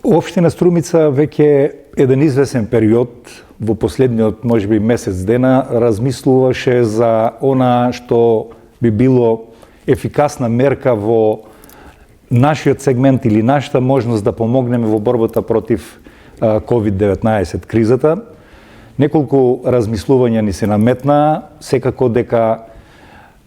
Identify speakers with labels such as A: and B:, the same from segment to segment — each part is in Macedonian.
A: Општина Струмица веќе еден извесен период, во последниот можеби месец дена, размислуваше за она што би било ефикасна мерка во нашиот сегмент или нашата можност да помогнеме во борбата против COVID-19 кризата. Неколку размислувања ни се наметна, секако дека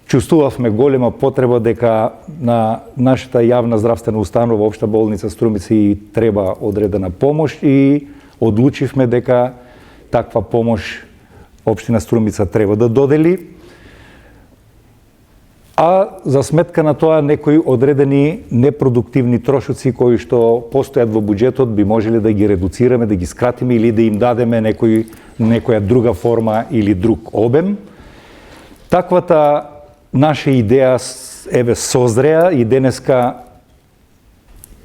A: чувствувавме голема потреба дека на нашата јавна здравствена установа, Општа болница Струмица, и треба одредена помош и одлучивме дека таква помош Општина Струмица треба да додели. А за сметка на тоа некои одредени непродуктивни трошоци кои што постојат во буџетот би можеле да ги редуцираме, да ги скратиме или да им дадеме некоја друга форма или друг обем. Таквата наша идеја созреа и денеска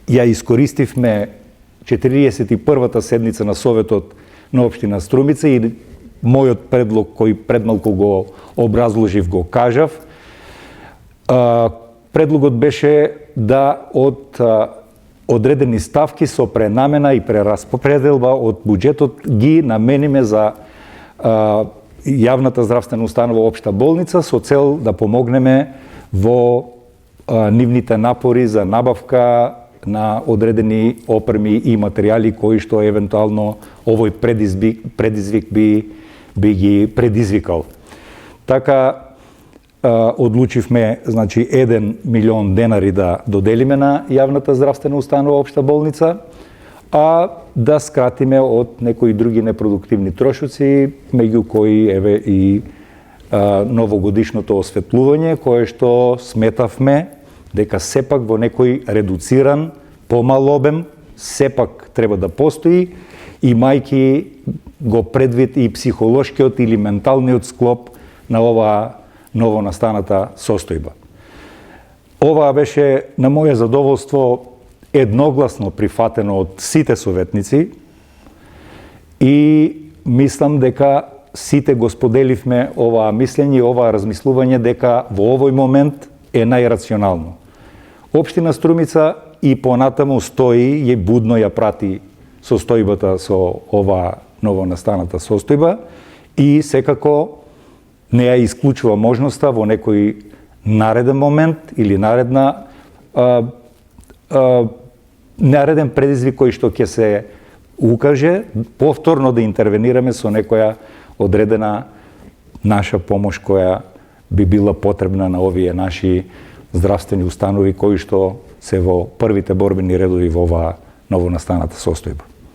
A: ја искористивме 41-та седница на Советот на Општина Струмица и мојот предлог кој предмалку го образложив, го кажав. Предлогот беше да од одредени ставки со пренамена и прераспределба од буџетот ги намениме за јавната здравствена установа Општа болница со цел да помогнеме во нивните напори за набавка на одредени опреми и материјали кои што евентуално овој предизвик би ги предизвикал. Така одлучивме, значи, 1 милион денари да доделиме на јавната здравствена установа Општа болница, а да скратиме од некои други непродуктивни трошоци, меѓу кои еве и новогодишното осветлување, кое што сметавме дека сепак во некој редуциран, помал обем, сепак треба да постои, имајќи го предвид и психолошкиот или менталниот склоп на оваа новонастаната состојба. Ова беше на моје задоволство едногласно прифатено од сите советници и мислам дека сите го споделивме оваа мислење и оваа размислување дека во овој момент е најрационално. Општина Струмица и понатаму стои и будно ја прати состојбата со оваа новонастаната состојба и секако не ја исклучува можноста во некој нареден момент или нареден предизвик кој што ќе се укаже, повторно да интервенираме со некоја одредена наша помош која би била потребна на овие наши здравствени установи кои што се во првите борбени редови во оваа новонастаната состојба.